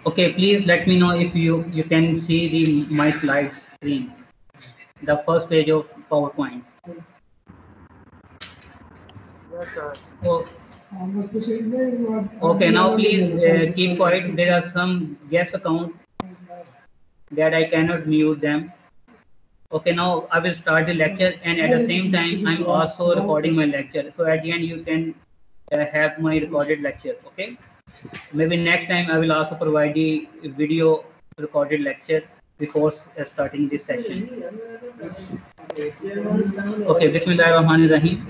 Okay, please let me know if you can see the my slides screen, the first page of PowerPoint. Yes, sir. Oh, okay, now please keep quiet. There are some guest account that I cannot mute them. Okay, now I will start the lecture, and at the same time, I'm also recording my lecture. So at the end, you can have my recorded lecture. Okay. Maybe next time I will also provide the video recorded lecture before starting this session. Okay, Bismillahirrahmanirrahim.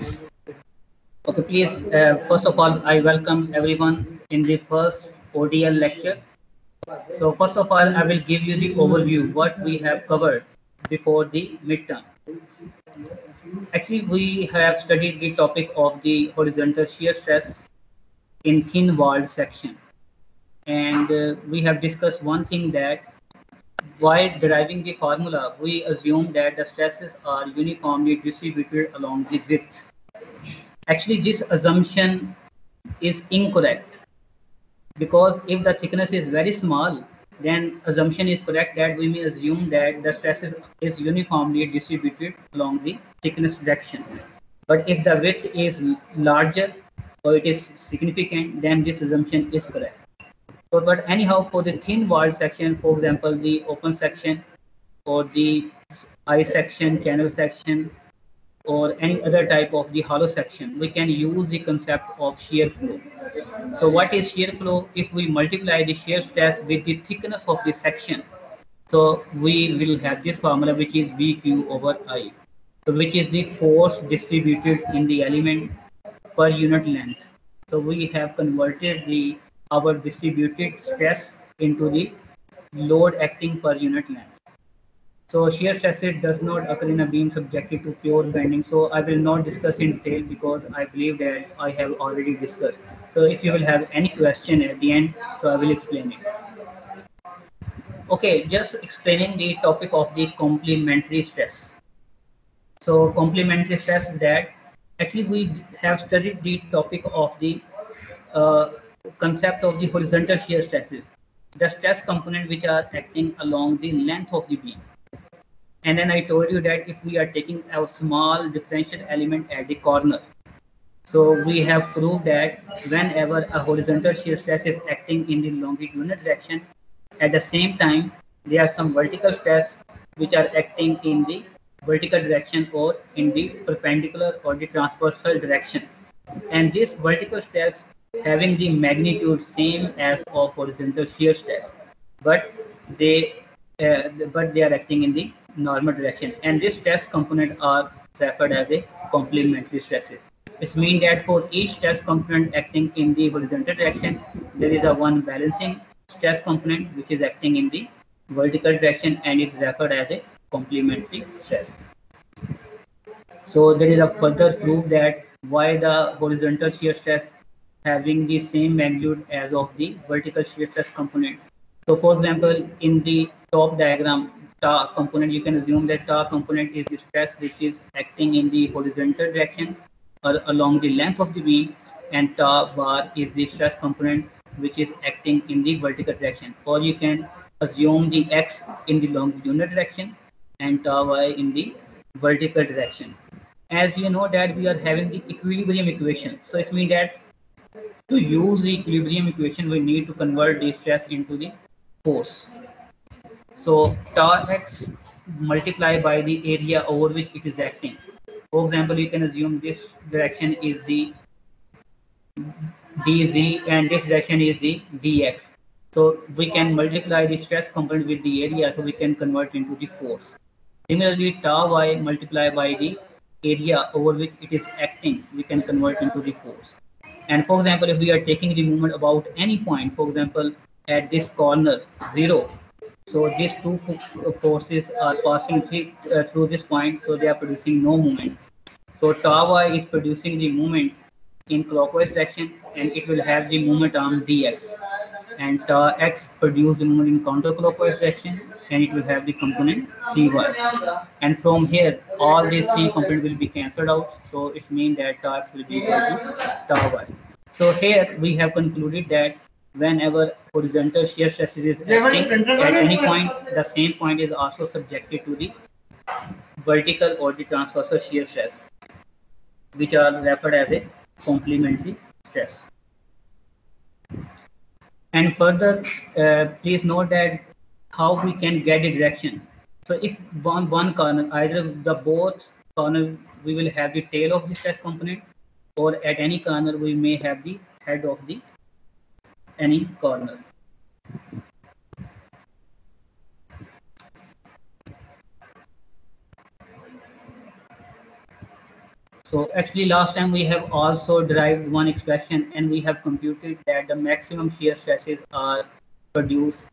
Okay, please, first of all, I welcome everyone in the first ODL lecture. So first of all, I will give you the overview, what we have covered before the midterm. Actually, we have studied the topic of the horizontal shear stress in thin walled section. And we have discussed one thing, that while deriving the formula, we assume that the stresses are uniformly distributed along the width. Actually, this assumption is incorrect, because if the thickness is very small, then assumption is correct that we may assume that the stresses is uniformly distributed along the thickness direction. But if the width is larger or it is significant, then this assumption is correct. So, but anyhow, for the thin walled section, for example, the open section or the I section, channel section, or any other type of the hollow section, we can use the concept of shear flow. So what is shear flow? If we multiply the shear stress with the thickness of the section, so we will have this formula, which is VQ over I, so which is the force distributed in the element per unit length. So we have converted the our distributed stress into the load acting per unit length. So shear stress does not occur in a beam subjected to pure bending. So I will not discuss in detail, because I believe that I have already discussed. So if you will have any question at the end, so I will explain it. Okay, just explaining the topic of the complementary stress. So complementary stress, that actually we have studied the topic of the uh, concept of the horizontal shear stresses, the stress component which are acting along the length of the beam. And then I told you that if we are taking a small differential element at the corner, so we have proved that whenever a horizontal shear stress is acting in the longitudinal direction, at the same time there are some vertical stress which are acting in the vertical direction or in the perpendicular or the transversal direction. And this vertical stress having the magnitude same as of horizontal shear stress, but they they are acting in the normal direction, and this stress component are referred as a complementary stresses. This means that for each stress component acting in the horizontal direction, there is a one balancing stress component which is acting in the vertical direction, and it's referred as a complementary stress. So there is a further proof that why the horizontal shear stress having the same magnitude as of the vertical shear stress component. So for example, in the top diagram, tau component, you can assume that tau component is the stress which is acting in the horizontal direction or along the length of the beam, and tau bar is the stress component which is acting in the vertical direction. Or you can assume the x in the longitudinal direction and tau y in the vertical direction. As you know that we are having the equilibrium equation, so it means that to use the equilibrium equation we need to convert the stress into the force. So tau x multiplied by the area over which it is acting. For example, you can assume this direction is the dz and this direction is the dx. So we can multiply the stress component with the area, so we can convert into the force. Similarly, tau y multiplied by the area over which it is acting, we can convert into the force. And for example, if we are taking the moment about any point, for example, at this corner 0, so these two forces are passing through this point, so they are producing no moment. So tau y is producing the moment in clockwise direction, and it will have the moment arm dx. And tau x produce the moment in counterclockwise direction, and it will have the component dy. And from here, all these three components will be cancelled out. So it means that tau x will be equal to tau y. So here we have concluded that whenever horizontal shear stress is acting at any point, the same point is also subjected to the vertical or the transversal shear stress, which are referred as a complementary stress. And further, please note that how we can get the direction. So if one corner, either the both corner, we will have the tail of the stress component, or at any corner we may have the head of the any corner. So actually last time we have also derived one expression, and we have computed that the maximum shear stresses are produced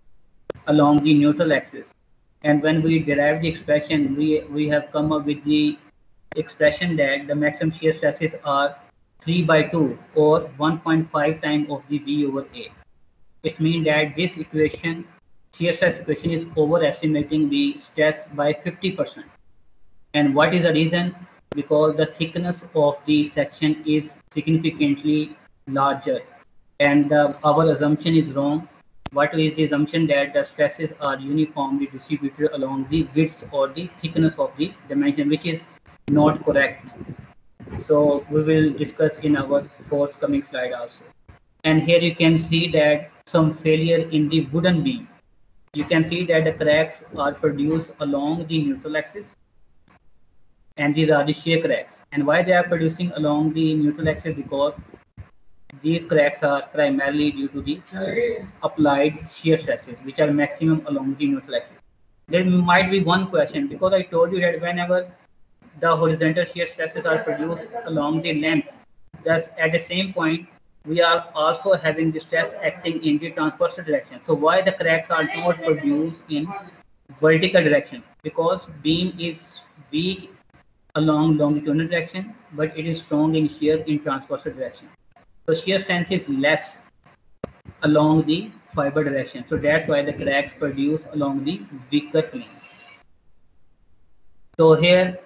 along the neutral axis. And when we derive the expression, we have come up with the expression that the maximum shear stresses are 3 by 2 or 1.5 times of the V over A. It means that this equation, shear stress equation, is overestimating the stress by 50%. And what is the reason? Because the thickness of the section is significantly larger, and our assumption is wrong. What is the assumption? That the stresses are uniformly distributed along the width or the thickness of the dimension, which is not correct. So we will discuss in our forthcoming slide also. And here you can see that some failure in the wooden beam. You can see that the cracks are produced along the neutral axis, and these are the shear cracks. And why they are producing along the neutral axis? Because these cracks are primarily due to the applied shear stresses, which are maximum along the neutral axis. There might be one question, because I told you that whenever the horizontal shear stresses are produced along the length, thus at the same point we are also having the stress acting in the transversal direction. So why the cracks are not produced in vertical direction? Because beam is weak along longitudinal direction, but it is strong in shear in transversal direction. So shear strength is less along the fiber direction. So that's why the cracks produce along the weaker plane. So here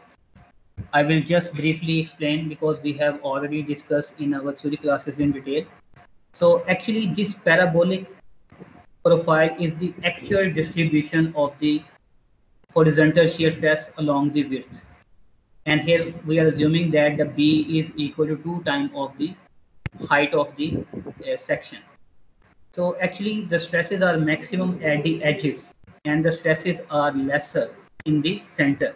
I will just briefly explain, because we have already discussed in our theory classes in detail. So actually this parabolic profile is the actual distribution of the horizontal shear stress along the width. And here we are assuming that the B is equal to 2 times of the height of the section. So actually the stresses are maximum at the edges, and the stresses are lesser in the center,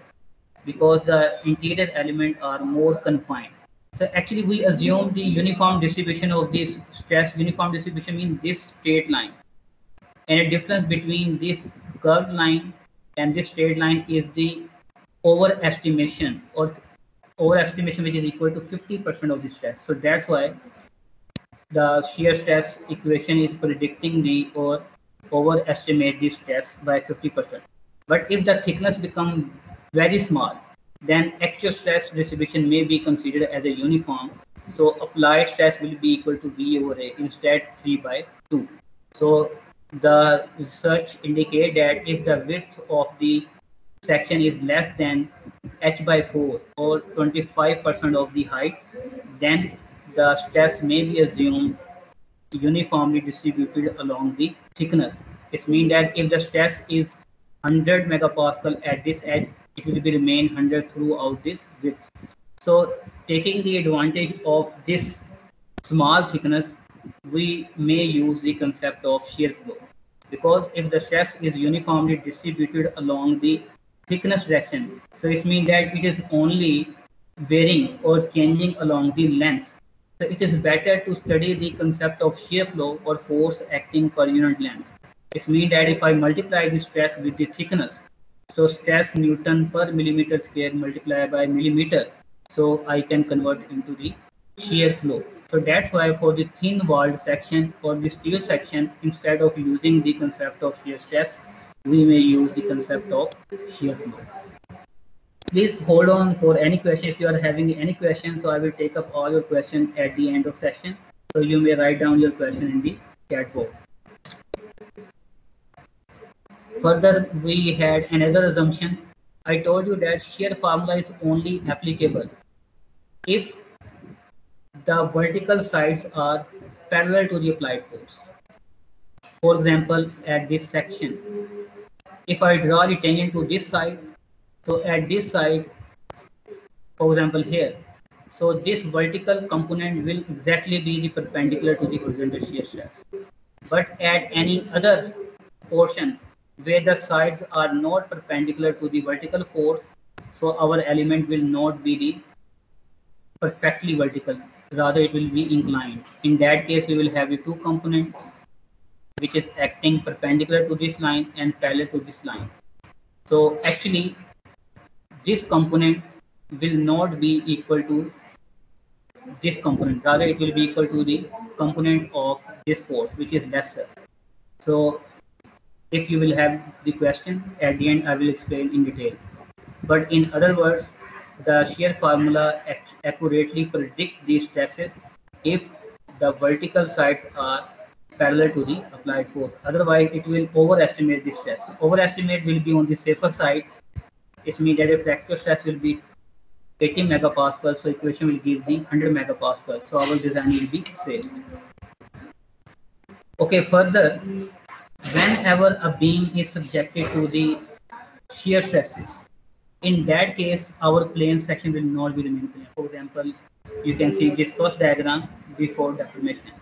because the interior elements are more confined. So actually we assume the uniform distribution of this stress. Uniform distribution means this straight line, and a difference between this curved line and this straight line is the overestimation, or overestimation which is equal to 50% of the stress. So that's why the shear stress equation is predicting the or overestimate the stress by 50%. But if the thickness becomes very small, then actual stress distribution may be considered as a uniform. So applied stress will be equal to V over A, instead 3 by 2. So the research indicate that if the width of the section is less than h by 4 or 25% of the height, then the stress may be assumed uniformly distributed along the thickness. It means that if the stress is 100 megapascal at this edge, it will be remain 100 throughout this width. So taking the advantage of this small thickness, we may use the concept of shear flow, because if the stress is uniformly distributed along the thickness direction, so it means that it is only varying or changing along the length. So it is better to study the concept of shear flow or force acting per unit length. It means that if I multiply the stress with the thickness, so stress Newton per millimeter square multiplied by millimeter, so I can convert into the shear flow. So that's why for the thin walled section or the steel section, instead of using the concept of shear stress, we may use the concept of shear flow. Please hold on for any question. If you are having any questions, so I will take up all your questions at the end of session. So you may write down your question in the chat box. Further, we had another assumption. I told you that shear formula is only applicable if the vertical sides are parallel to the applied force. For example, at this section, if I draw the tangent to this side, so at this side, for example here, so this vertical component will exactly be the perpendicular to the horizontal shear stress. But at any other portion where the sides are not perpendicular to the vertical force, so our element will not be the perfectly vertical, rather it will be inclined. In that case, we will have the two components which is acting perpendicular to this line and parallel to this line. So actually, this component will not be equal to this component, rather it will be equal to the component of this force, which is lesser. So if you will have the question at the end, I will explain in detail. But in other words, the shear formula accurately predict these stresses if the vertical sides are parallel to the applied force. Otherwise, it will overestimate the stress. Overestimate will be on the safer side. It means that if reactive stress will be 80 megapascal, so equation will give the 100 megapascal. So our design will be safe. Okay, further, whenever a beam is subjected to the shear stresses, in that case, our plane section will not be remain plane. For example, you can see this first diagram before deformation.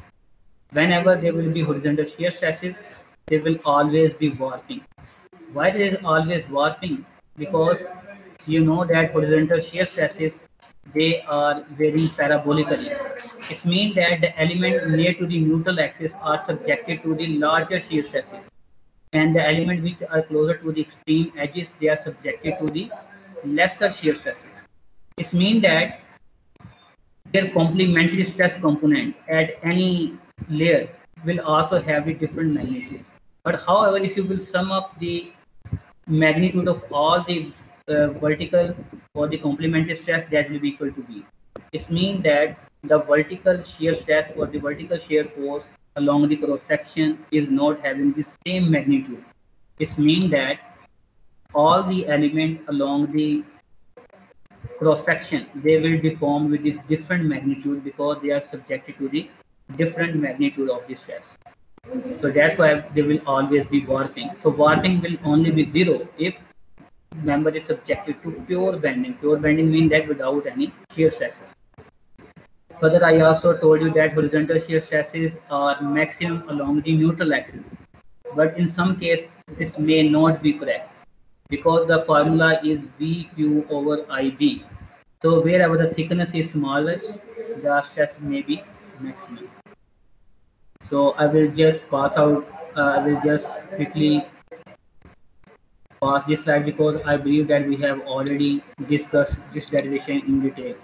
Whenever there will be horizontal shear stresses, there will always be warping. Why there is always warping? Because you know that horizontal shear stresses, they are varying parabolically. It means that the element near to the neutral axis are subjected to the larger shear stresses, and the elements which are closer to the extreme edges, they are subjected to the lesser shear stresses. It means that their complementary stress component at any layer will also have a different magnitude. But however, if you will sum up the magnitude of all the vertical or the complementary stress, that will be equal to V. It means that the vertical shear stress or the vertical shear force along the cross section is not having the same magnitude. It means that all the elements along the cross section, they will deform with the different magnitude because they are subjected to the different magnitude of the stress. So that's why they will always be warping. So warping will only be zero if member is subjected to pure bending. Pure bending means that without any shear stresses. Further, I also told you that horizontal shear stresses are maximum along the neutral axis. But in some case, this may not be correct because the formula is VQ over IB. So wherever the thickness is smallest, the stress may be maximum. So I will just pass out, I will just quickly pass this slide because I believe that we have already discussed this derivation in detail.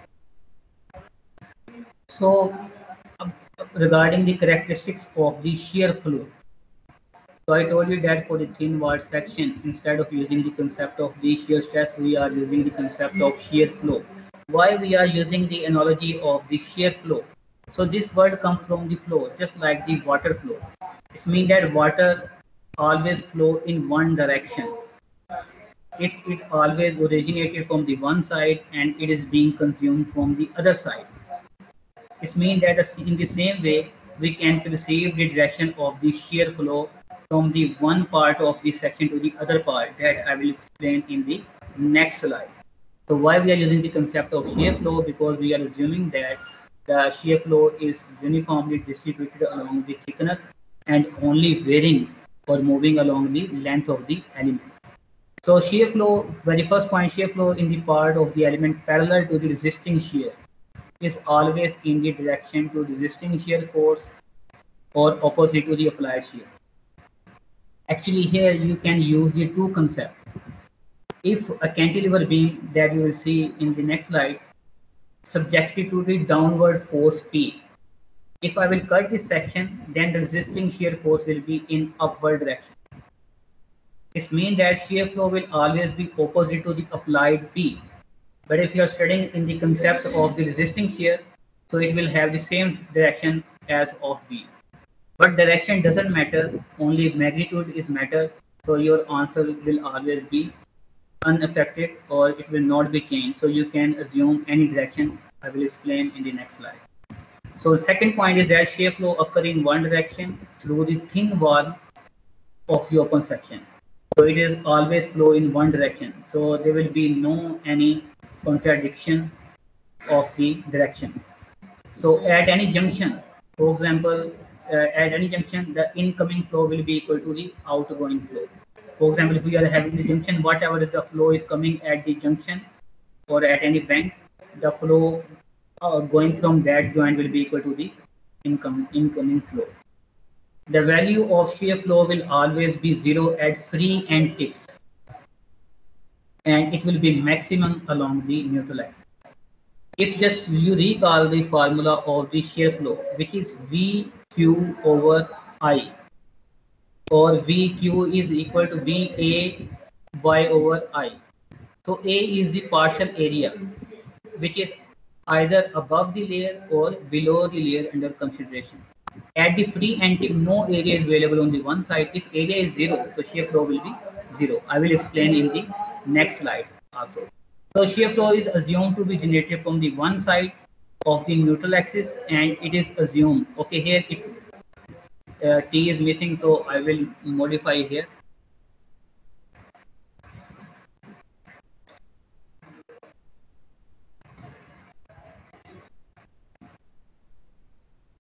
So regarding the characteristics of the shear flow, so I told you that for the thin wall section, instead of using the concept of the shear stress, we are using the concept of shear flow. Why we are using the analogy of the shear flow? So this word comes from the flow, just like the water flow. It means that water always flow in one direction. It always originated from the one side and it is being consumed from the other side. It means that in the same way, we can perceive the direction of the shear flow from the one part of the section to the other part that I will explain in the next slide. So why we are using the concept of shear flow? Because we are assuming that the shear flow is uniformly distributed along the thickness and only varying or moving along the length of the element. So shear flow, very first point, shear flow in the part of the element parallel to the resisting shear is always in the direction to resisting shear force or opposite to the applied shear. Actually here you can use the two concepts. If a cantilever beam that you will see in the next slide, subjected to the downward force P. If I will cut this section, then the resisting shear force will be in upward direction. This means that shear flow will always be opposite to the applied P. But if you are studying in the concept of the resisting shear, so it will have the same direction as of V. But direction doesn't matter, only magnitude is matter. So your answer will always be unaffected or it will not be changed. So you can assume any direction. I will explain in the next slide. So the second point is that shear flow occur in one direction through the thin wall of the open section. So it is always flow in one direction. So there will be no any contradiction of the direction. So at any junction, for example, at any junction, the incoming flow will be equal to the outgoing flow. For example, if we are having the junction, whatever the flow is coming at the junction or at any bank, the flow going from that joint will be equal to the incoming flow. The value of shear flow will always be 0 at free end tips, and it will be maximum along the neutral axis. If just you recall the formula of the shear flow, which is VQ over I, or VQ is equal to VA Y over I. So A is the partial area, which is either above the layer or below the layer under consideration. At the free end tip, no area is available on the one side. If area is 0, so shear flow will be 0. I will explain in the next slides also. So shear flow is assumed to be generated from the one side of the neutral axis, and it is assumed. Okay, here it T is missing, so I will modify here.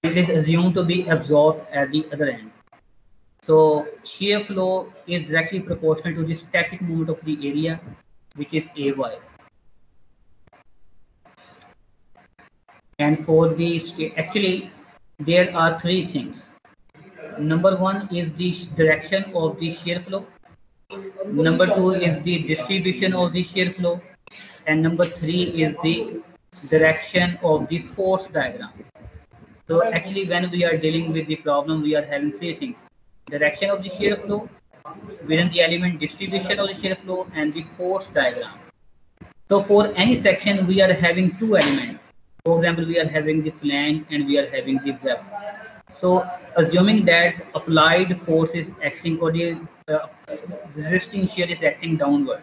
It is assumed to be absorbed at the other end. So shear flow is directly proportional to the static moment of the area, which is AY. And for the actually, there are three things. Number one is the direction of the shear flow. Number two is the distribution of the shear flow. And number three is the direction of the force diagram. So actually, when we are dealing with the problem, we are having three things: direction of the shear flow, within the element distribution of the shear flow, and the force diagram. So for any section, we are having two elements. For example, we are having the flange and we are having the web. So assuming that applied force is acting, or the resisting shear is acting downward.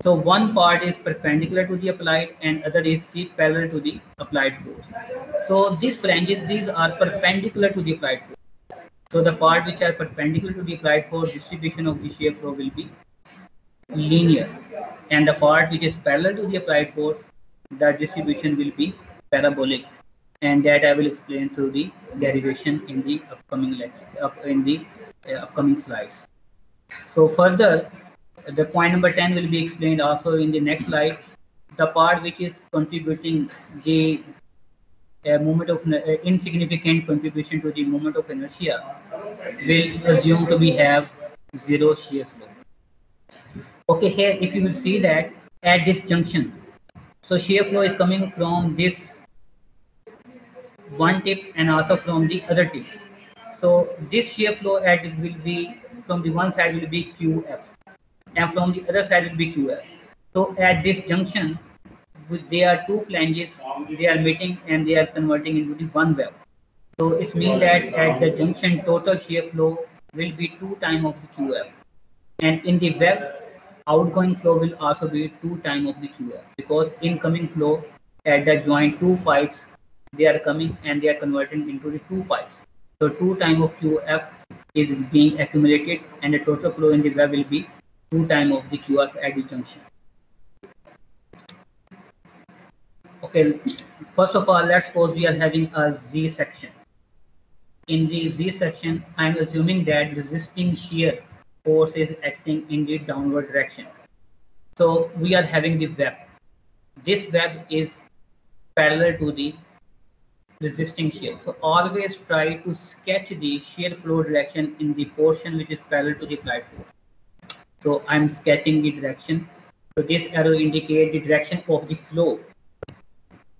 So one part is perpendicular to the applied and other is the parallel to the applied force. So these flanges, these are perpendicular to the applied force. So the part which are perpendicular to the applied force, distribution of the shear flow will be linear, and the part which is parallel to the applied force, the distribution will be parabolic, and that I will explain through the derivation in the upcoming lecture, in the upcoming slides. So further, the point number 10 will be explained also in the next slide. The part which is contributing the moment of insignificant contribution to the moment of inertia will assume to be have zero shear flow. Okay, here if you will see that at this junction, so shear flow is coming from this one tip and also from the other tip. So this shear flow at will be from the one side will be QF, and from the other side will be QF. So at this junction, there are two flanges, they are meeting and they are converting into the one web. So it means that at the junction, total shear flow will be 2 times of the QF, and in the web, outgoing flow will also be 2 times of the QF, because incoming flow at the joint two pipes, they are coming and they are converting into the two pipes. So 2 times of QF is being accumulated, and the total flow in the web will be 2 times of the QF at the junction. Okay, first of all, let's suppose we are having a Z section. In the Z section, I am assuming that resisting shear force is acting in the downward direction. So we are having the web. This web is parallel to the resisting shear. So always try to sketch the shear flow direction in the portion which is parallel to the applied force. So I'm sketching the direction. So this arrow indicates the direction of the flow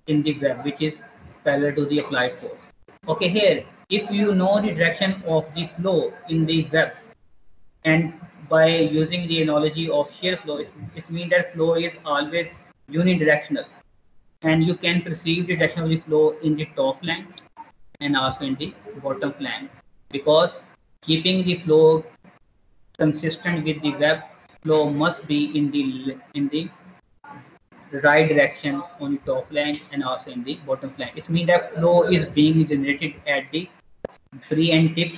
in the web, which is parallel to the applied force. Okay, here, if you know the direction of the flow in the web, and by using the analogy of shear flow, it means that flow is always unidirectional, and you can perceive the direction of the flow in the top flank and also in the bottom flank, because keeping the flow consistent with the web, flow must be in the right direction on the top flank and also in the bottom flank. It means that flow is being generated at the free end tip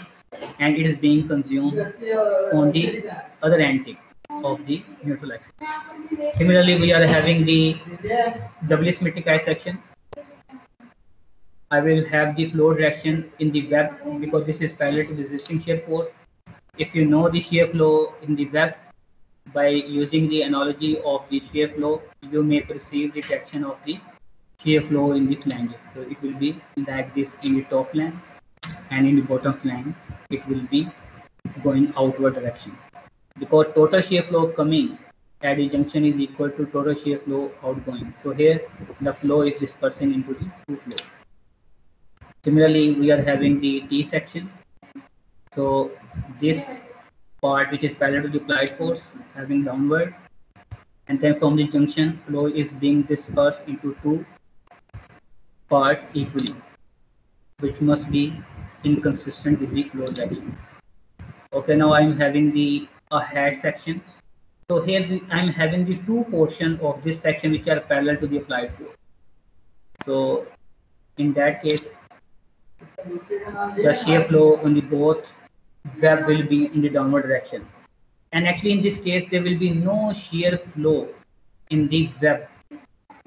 and it is being consumed on the other end tip of the neutral axis. Similarly, we are having the doubly symmetric I section. I will have the flow direction in the web because this is parallel to the existing shear force. If you know the shear flow in the web, by using the analogy of the shear flow, you may perceive the direction of the shear flow in the flanges. So it will be like this in the top flank, and in the bottom flank, it will be going outward direction. Because total shear flow coming at the junction is equal to total shear flow outgoing. So here the flow is dispersing into the two flows. Similarly, we are having the T section. So this part which is parallel to the applied force having downward, and then from the junction flow is being dispersed into two parts equally, which must be inconsistent with the flow direction. Okay, now I'm having the head section. So here I'm having the two portions of this section which are parallel to the applied force. So in that case, the shear flow on the both web will be in the downward direction. And actually in this case, there will be no shear flow in the web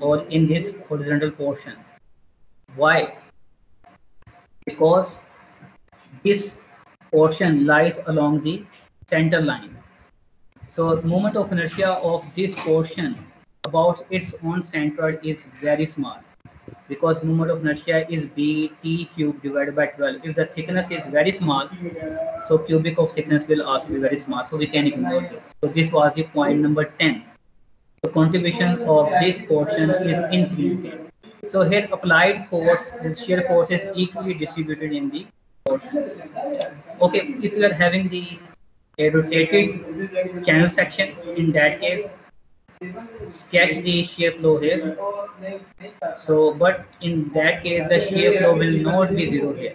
or in this horizontal portion. Why? Because this portion lies along the center line. So moment of inertia of this portion about its own centroid is very small, because moment of inertia is Bt cube divided by 12. If the thickness is very small, so cubic of thickness will also be very small, so we can ignore this. So this was the point number 10. The contribution of this portion is insignificant. So here applied force, the shear force is equally distributed in the portion. Okay, if you are having the a rotated channel section, in that case, sketch the shear flow here. So, but in that case, the shear flow will not be zero here,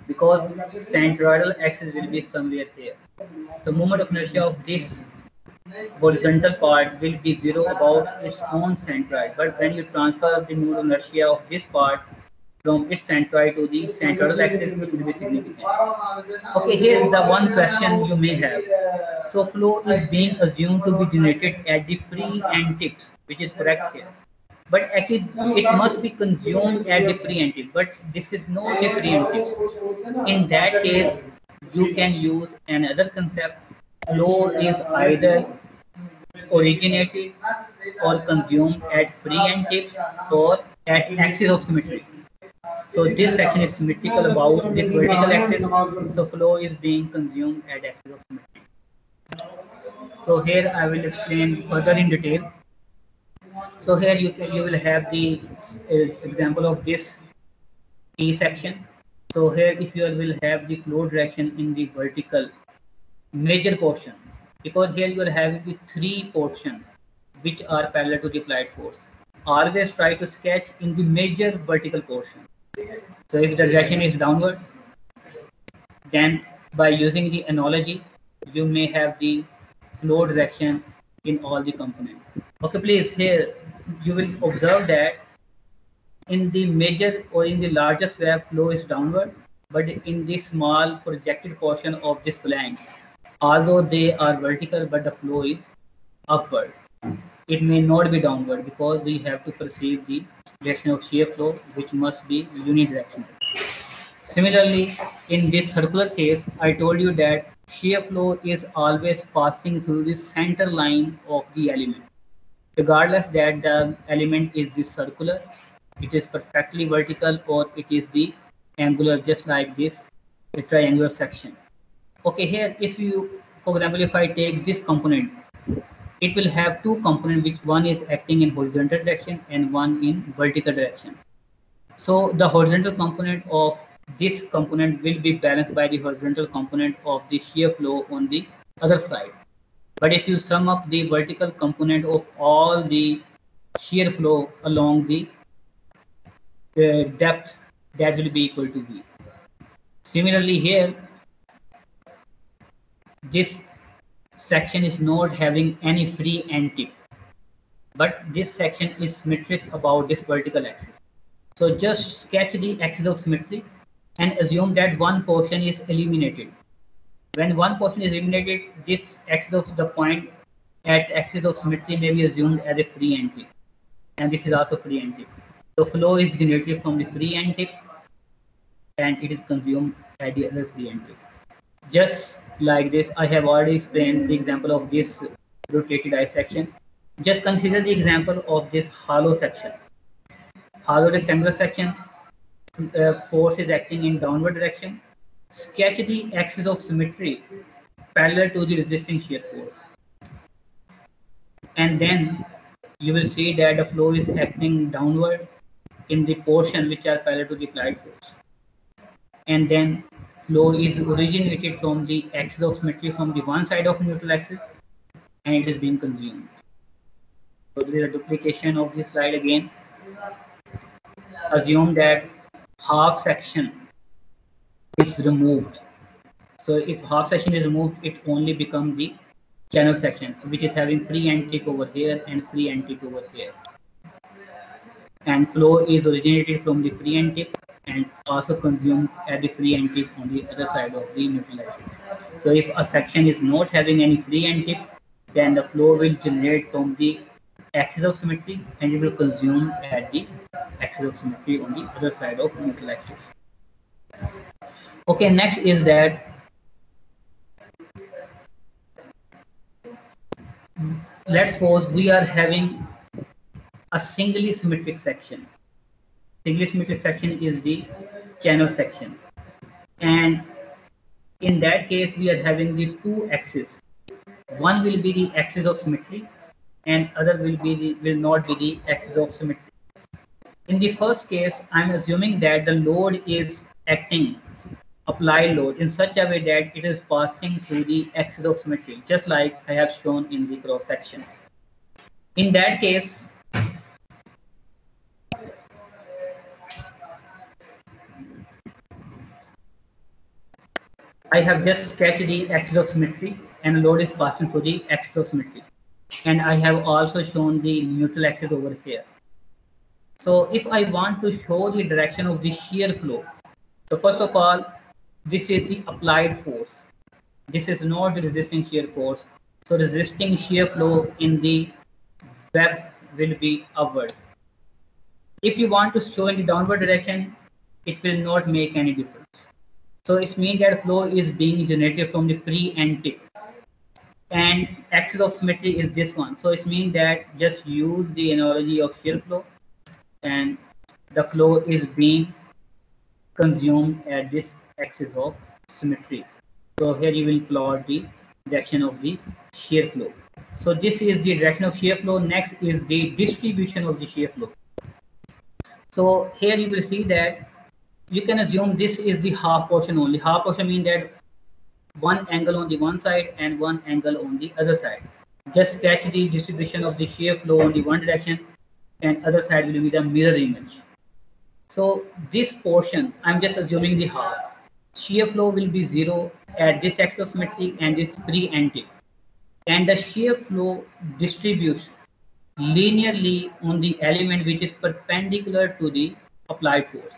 because centroidal axis will be somewhere here. So moment of inertia of this horizontal part will be zero about its own centroid. But when you transfer the moment of inertia of this part from its centroid to the centroidal axis, it will be significant. Okay, here is the one question you may have. So flow is being assumed to be generated at the free end tips, which is correct here. But actually it must be consumed at the free end tip, but this is not the free end tips. In that case, you can use another concept. Flow is either originated or consumed at free end tips or at axis of symmetry. So this section is symmetrical about this vertical axis, so flow is being consumed at axis of symmetry. So here I will explain further in detail. So here you will have the example of this T section. So here if you will have the flow direction in the vertical major portion, because here you are having the three portions which are parallel to the applied force. Always try to sketch in the major vertical portion. So if the direction is downward, then by using the analogy, you may have the flow direction in all the components. Okay, please, here you will observe that in the major or in the largest web, flow is downward, but in the small projected portion of this flange, although they are vertical, but the flow is upward. It may not be downward because we have to perceive the direction of shear flow, which must be unidirectional. Similarly, in this circular case, I told you that shear flow is always passing through the center line of the element. Regardless that the element is the circular, it is perfectly vertical, or it is the angular, just like this, a triangular section. Okay, here if you, for example, if I take this component, it will have two components, which one is acting in horizontal direction and one in vertical direction. So the horizontal component of this component will be balanced by the horizontal component of the shear flow on the other side. But if you sum up the vertical component of all the shear flow along the depth, that will be equal to V. Similarly here, this section is not having any free end tip, but this section is symmetric about this vertical axis. So just sketch the axis of symmetry and assume that one portion is eliminated. When one portion is eliminated, this axis of the point at axis of symmetry may be assumed as a free end tip, and this is also free end tip. So flow is generated from the free end tip and it is consumed at the other free end tip. Just like this, I have already explained the example of this rotated eye section. Just consider the example of this hollow section. Hollow rectangular section, force is acting in downward direction. Sketch the axis of symmetry parallel to the resisting shear force. And then you will see that the flow is acting downward in the portion which are parallel to the applied force. And then flow is originated from the axis of symmetry from the one side of neutral axis and it is being consumed. So there is a duplication of this slide again. Assume that half section is removed. So if half section is removed, it only becomes the channel section, so which is having free end tip over here and free end tip over here. And flow is originated from the free end tip and also consumed at the free end tip on the other side of the neutral axis. So if a section is not having any free end tip, then the flow will generate from the axis of symmetry and it will consume at the axis of symmetry on the other side of neutral axis. Okay, next is that let's suppose we are having a singly symmetric section. Singly symmetric section is the channel section, and in that case we are having the two axes. One will be the axis of symmetry and other will not be the axis of symmetry. In the first case, I'm assuming that the load is acting, applied load, in such a way that it is passing through the axis of symmetry, just like I have shown in the cross section. In that case, I have just sketched the axis of symmetry and the load is passing through the axis of symmetry. And I have also shown the neutral axis over here. So if I want to show the direction of the shear flow, so first of all, this is the applied force. This is not the resisting shear force. So resisting shear flow in the web will be upward. If you want to show in the downward direction, it will not make any difference. So it means that flow is being generated from the free end tip. And axis of symmetry is this one. So it means that just use the analogy of shear flow and the flow is being consumed at this axis of symmetry. So here you will plot the direction of the shear flow. So this is the direction of shear flow. Next is the distribution of the shear flow. So here you will see that you can assume this is the half portion only. Half portion means that one angle on the one side and one angle on the other side. Just sketch the distribution of the shear flow on the one direction and other side will be the mirror image. So this portion, I'm just assuming the half. Shear flow will be 0 at this axis of symmetry and this free end tip. And the shear flow distributes linearly on the element which is perpendicular to the applied force.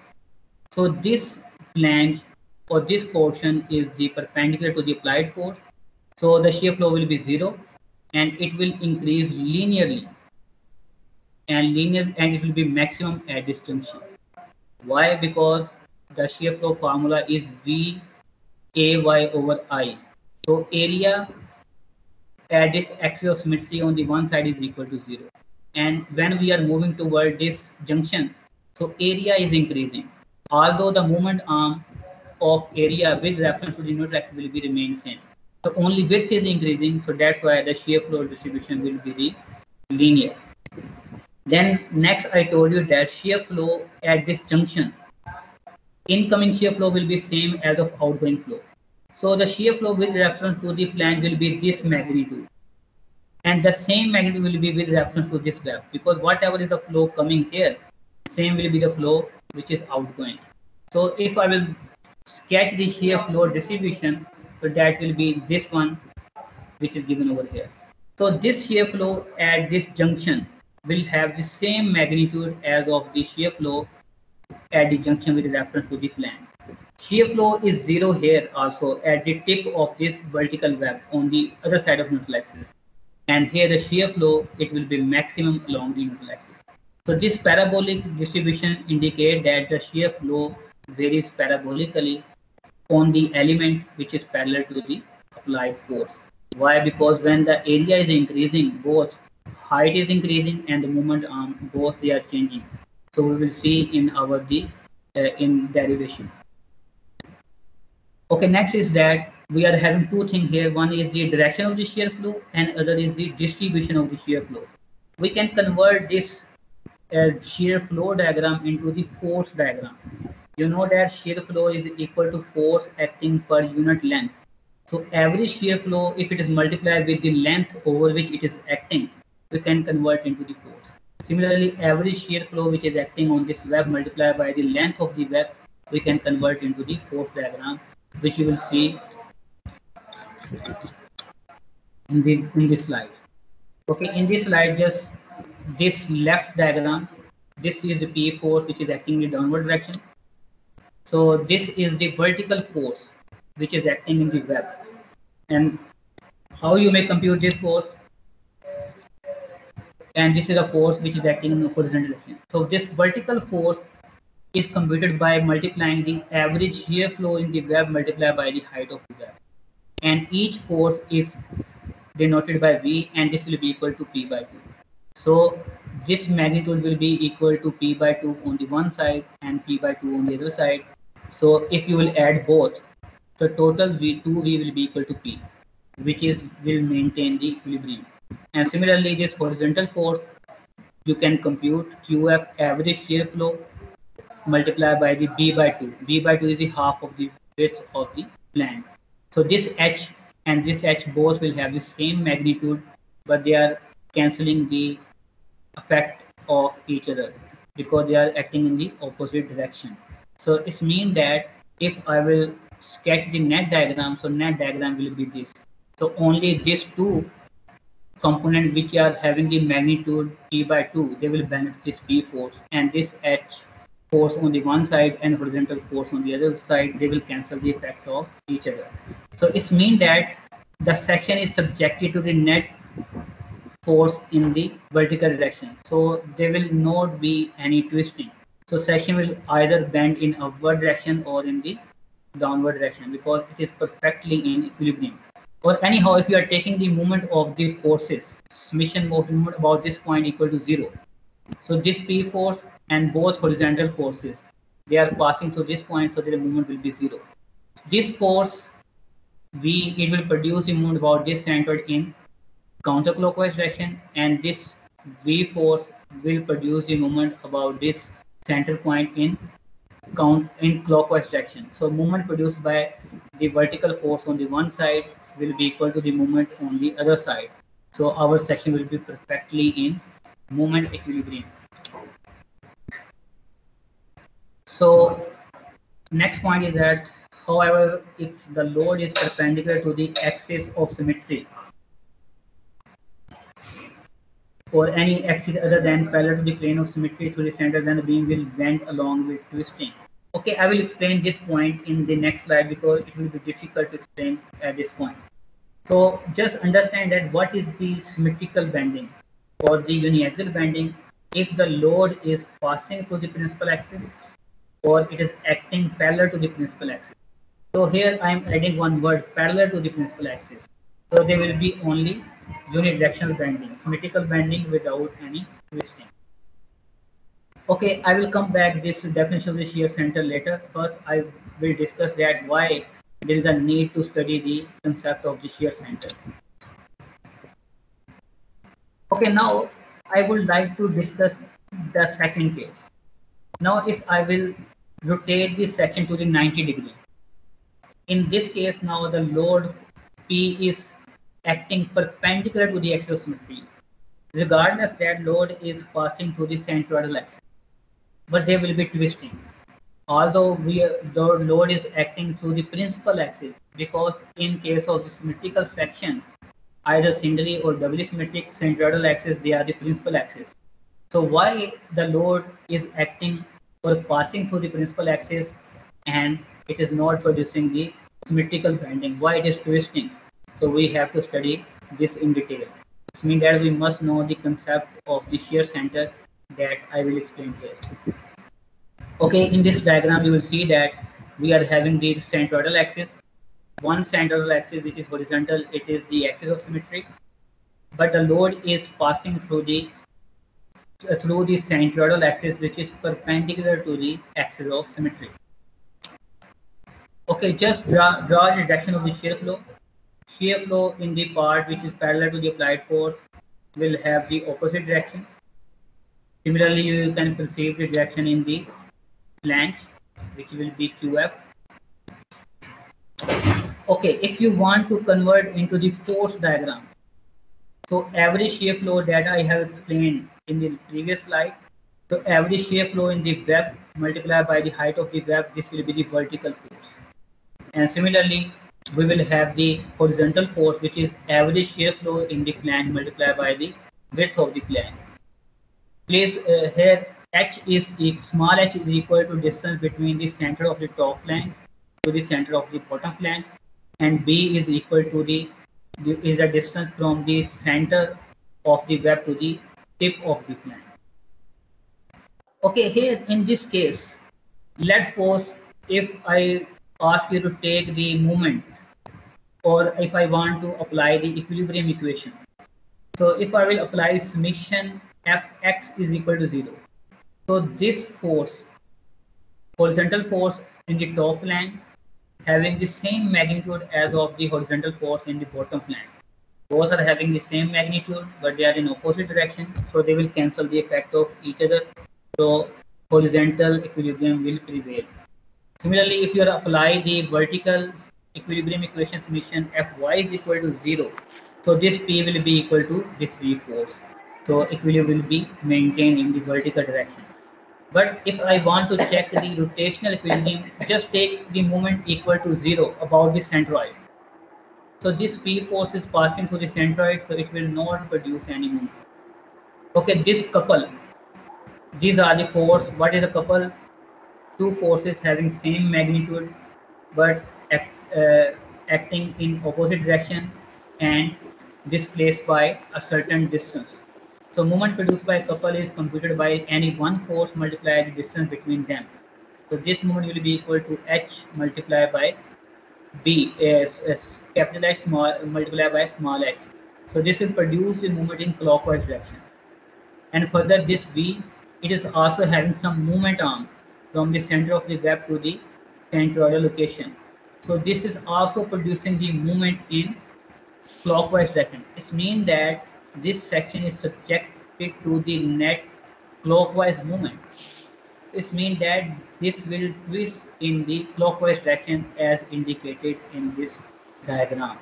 So this flange or this portion is the perpendicular to the applied force. So the shear flow will be 0 and it will increase linearly and it will be maximum at this junction. Why? Because the shear flow formula is V AY over I. So area at this axis of symmetry on the one side is equal to 0. And when we are moving toward this junction, so area is increasing. Although the moment arm of area with reference to the neutral axis will be remain same. So only width is increasing, so that's why the shear flow distribution will be the linear. Then next I told you that shear flow at this junction, incoming shear flow will be same as of outgoing flow. So the shear flow with reference to the flange will be this magnitude. And the same magnitude will be with reference to this web, because whatever is the flow coming here, same will be the flow which is outgoing. So if I will sketch the shear flow distribution, so that will be this one which is given over here. So this shear flow at this junction will have the same magnitude as of the shear flow at the junction with reference to the flange. Shear flow is zero here also at the tip of this vertical web on the other side of neutral axis. And here the shear flow, it will be maximum along the neutral axis. So this parabolic distribution indicate that the shear flow varies parabolically on the element which is parallel to the applied force. Why? Because when the area is increasing, both height is increasing and the moment arm, both they are changing. So we will see in our in derivation. Okay, next is that we are having two things here. One is the direction of the shear flow and other is the distribution of the shear flow. We can convert this shear flow diagram into the force diagram. You know that shear flow is equal to force acting per unit length. So every shear flow, if it is multiplied with the length over which it is acting, we can convert into the force. Similarly, every shear flow which is acting on this web multiplied by the length of the web, we can convert into the force diagram, which you will see in this slide. Okay, in this slide, just this left diagram, this is the P force which is acting in the downward direction. So this is the vertical force which is acting in the web. And how you may compute this force? And this is a force which is acting in the horizontal direction. So this vertical force is computed by multiplying the average shear flow in the web multiplied by the height of the web. And each force is denoted by V, and this will be equal to P by 2. So this magnitude will be equal to P by 2 on the one side and P by 2 on the other side. So if you will add both, so total V2V will be equal to P, which is will maintain the equilibrium. And similarly, this horizontal force, you can compute QF average shear flow multiplied by the B by 2. B by 2 is the half of the width of the flange. So this H and this H both will have the same magnitude, but they are cancelling the effect of each other because they are acting in the opposite direction. So it means that if I will sketch the net diagram, so net diagram will be this. So only these two components which are having the magnitude P by 2, they will balance this P force, and this H force on the one side and horizontal force on the other side, they will cancel the effect of each other. So it means that the section is subjected to the net force in the vertical direction. So there will not be any twisting. So section will either bend in upward direction or in the downward direction because it is perfectly in equilibrium. Or anyhow, if you are taking the moment of the forces, summation of moment about this point equal to 0. So this P force and both horizontal forces, they are passing through this point, so the moment will be 0. This force V, it will produce the moment about this centered in counterclockwise direction, and this V force will produce the moment about this center point in clockwise direction. So moment produced by the vertical force on the one side will be equal to the moment on the other side. So our section will be perfectly in moment equilibrium. So next point is that, however, if the load is perpendicular to the axis of symmetry or any axis other than parallel to the plane of symmetry to the center, then the beam will bend along with twisting. Okay, I will explain this point in the next slide because it will be difficult to explain at this point. So just understand that what is the symmetrical bending or the uniaxial bending if the load is passing through the principal axis or it is acting parallel to the principal axis. So here I am adding one word, parallel to the principal axis. So there will be only unidirectional bending, symmetrical bending without any twisting. Okay, I will come back this definition of the shear center later. First, I will discuss that why there is a need to study the concept of the shear center. Okay, now I would like to discuss the second case. Now, if I will rotate this section to the 90-degree, in this case, now the load P is acting perpendicular to the axis of symmetry, regardless that load is passing through the centroidal axis, but they will be twisting. Although the load is acting through the principal axis, because in case of the symmetrical section, either singly or doubly symmetric centroidal axis, they are the principal axis. So why the load is acting or passing through the principal axis and it is not producing the symmetrical bending? Why it is twisting? So we have to study this in detail. This means that we must know the concept of the shear center that I will explain here. Okay, in this diagram you will see that we are having the centroidal axis. One centroidal axis which is horizontal, it is the axis of symmetry, but the load is passing through the centroidal axis which is perpendicular to the axis of symmetry. Okay, just draw the direction of the shear flow. Shear flow in the part which is parallel to the applied force will have the opposite direction. Similarly, you can perceive the direction in the flange, which will be QF. Okay, if you want to convert into the force diagram, so every shear flow that I have explained in the previous slide, so every shear flow in the web multiplied by the height of the web, this will be the vertical force. And similarly, we will have the horizontal force, which is average shear flow in the flange multiplied by the width of the flange. Please here small h is equal to distance between the center of the top flange to the center of the bottom flange, and b is equal to the distance from the center of the web to the tip of the flange. Okay, here in this case, let's suppose if I ask you to take the moment, or if I want to apply the equilibrium equation. So if I will apply summation fx is equal to 0. So this force, horizontal force in the top flange, having the same magnitude as of the horizontal force in the bottom flange. Both are having the same magnitude, but they are in opposite direction, so they will cancel the effect of each other. So horizontal equilibrium will prevail. Similarly, if you apply the vertical equilibrium equation summation Fy is equal to 0, so this P will be equal to this V force. So equilibrium will be maintained in the vertical direction. But if I want to check the rotational equilibrium, just take the moment equal to 0 about the centroid. So this P force is passing through the centroid, so it will not produce any moment. Okay, this couple, these are the force. What is a couple? Two forces having same magnitude but acting in opposite direction and displaced by a certain distance. So moment produced by a couple is computed by any one force multiplied the distance between them. So this moment will be equal to h multiplied by b as capital H small multiplied by small h. So this will produce the moment in clockwise direction. And further this v, it is also having some movement arm from the center of the web to the centroidal location. So this is also producing the movement in clockwise direction. It means that this section is subjected to the net clockwise movement. It means that this will twist in the clockwise direction as indicated in this diagram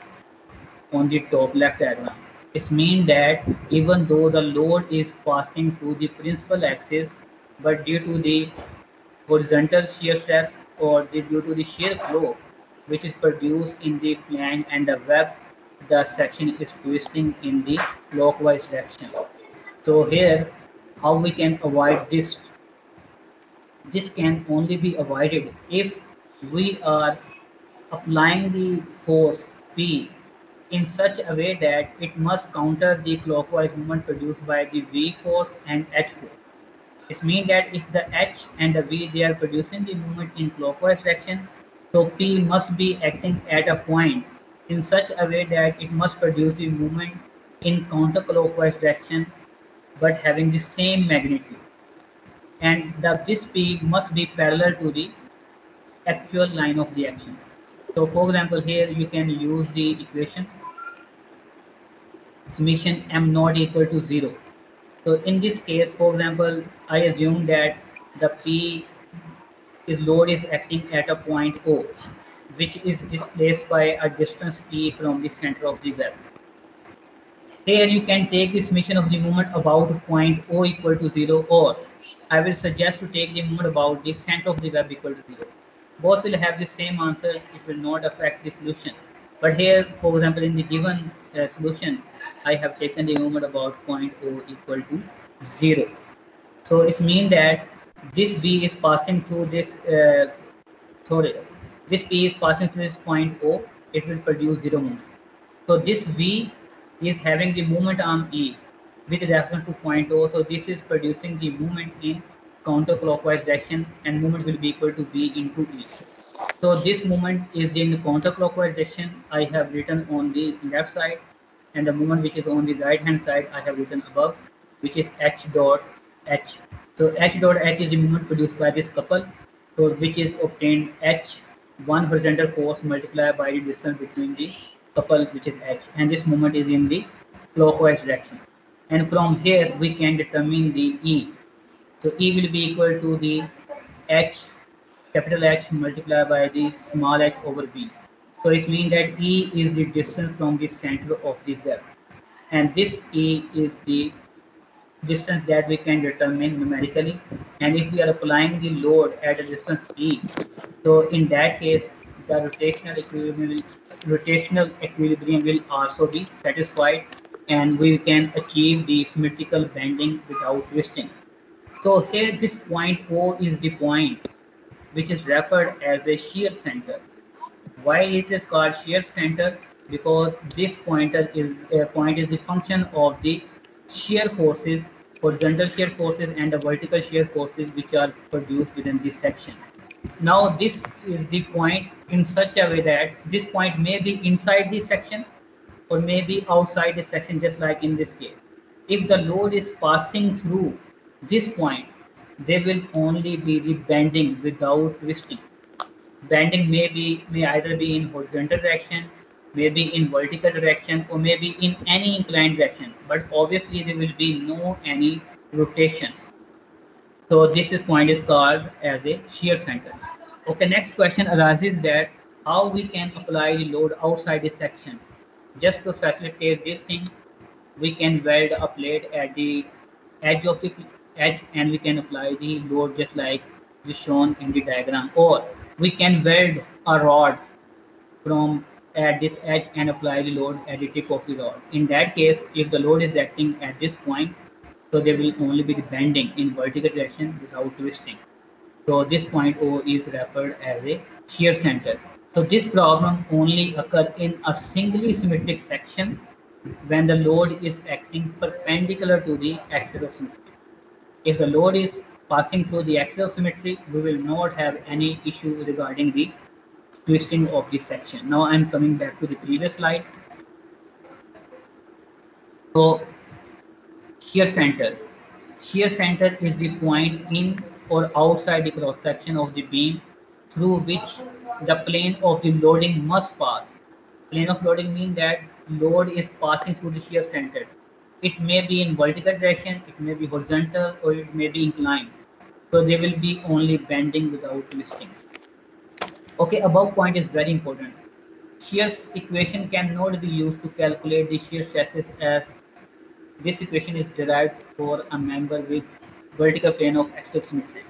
on the top left diagram. It means that even though the load is passing through the principal axis, but due to the horizontal shear stress or due to the shear flow which is produced in the flange and the web, the section is twisting in the clockwise direction. So here, how we can avoid this? This can only be avoided if we are applying the force P in such a way that it must counter the clockwise movement produced by the V force and H force. This means that if the H and the V, they are producing the movement in clockwise direction, so P must be acting at a point in such a way that it must produce the movement in counterclockwise direction but having the same magnitude. And this P must be parallel to the actual line of the action. So for example, here you can use the equation summation m not equal to 0. So in this case, for example, I assume that the P is load is acting at a point O, which is displaced by a distance P from the center of the web. Here you can take the summation of the moment about point O equal to 0, or I will suggest to take the moment about the center of the web equal to 0. Both will have the same answer, it will not affect the solution. But here, for example, in the given solution, I have taken the moment about point O equal to 0. So it means that this V is passing through this, this P is passing through this point O, it will produce 0 moment. So this V is having the moment arm E with reference to point O. So this is producing the moment in counterclockwise direction, and moment will be equal to V into E. So this moment is in counterclockwise direction. I have written on the left side, and the moment which is on the right hand side I have written above, which is H dot H. So H dot H is the moment produced by this couple, so which is obtained H, one horizontal force multiplied by the distance between the couple, which is H, and this moment is in the clockwise direction. And from here we can determine the E. So E will be equal to the H, capital H multiplied by the small h over V. So it means that E is the distance from the center of the web, and this E is the distance that we can determine numerically. And if we are applying the load at a distance E, so in that case the rotational equilibrium will also be satisfied, and we can achieve the symmetrical bending without twisting. So here this point O is the point which is referred as a shear center. Why it is called shear center? Because this point is the function of the shear forces, horizontal shear forces and the vertical shear forces which are produced within this section. Now this is the point in such a way that this point may be inside the section or may be outside the section, just like in this case. If the load is passing through this point, there will only be the bending without twisting. Bending may either be in horizontal direction, maybe in vertical direction, or maybe in any inclined direction, but obviously there will be no any rotation. So this point is called as a shear center. Okay, next question arises that how we can apply the load outside this section. Just to facilitate this thing, we can weld a plate at the edge of the edge, and we can apply the load just like is shown in the diagram, or we can weld a rod from at this edge and apply the load at the tip of the rod. In that case, if the load is acting at this point, so there will only be the bending in vertical direction without twisting. So this point O is referred as a shear center. So this problem only occurs in a singly symmetric section when the load is acting perpendicular to the axis of symmetry. If the load is passing through the axis of symmetry, we will not have any issue regarding the twisting of this section. Now I'm coming back to the previous slide. So shear center. Shear center is the point in or outside the cross section of the beam through which the plane of the loading must pass. Plane of loading means that load is passing through the shear center. It may be in vertical direction, it may be horizontal, or it may be inclined. So there will be only bending without twisting. Okay, above point is very important. Shear's equation cannot be used to calculate the shear stresses, as this equation is derived for a member with vertical plane of axial symmetry.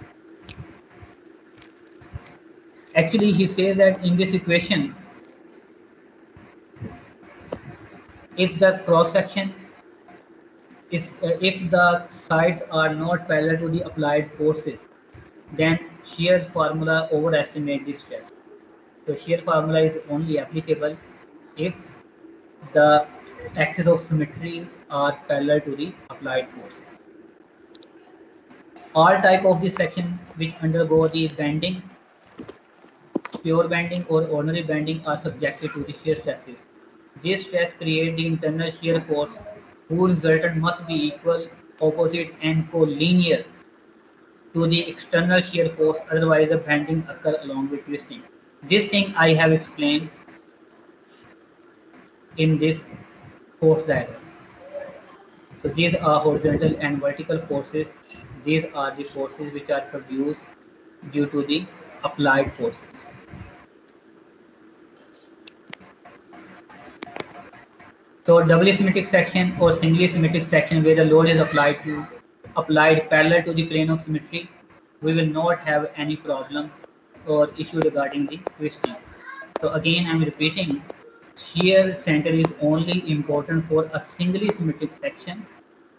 Actually, he says that in this equation, if the cross section is, if the sides are not parallel to the applied forces, then shear formula overestimate the stress. So shear formula is only applicable if the axis of symmetry are parallel to the applied forces. All type of the section which undergo the bending, pure bending or ordinary bending, are subjected to the shear stresses. This stress create the internal shear force whose resultant must be equal, opposite and collinear to the external shear force, otherwise the bending occur along with twisting. This thing I have explained in this force diagram. So these are horizontal and vertical forces. These are the forces which are produced due to the applied forces. So doubly symmetric section or singly symmetric section where the load is applied parallel to the plane of symmetry, we will not have any problem or issue regarding the twisting. So again, I'm repeating, shear center is only important for a singly symmetric section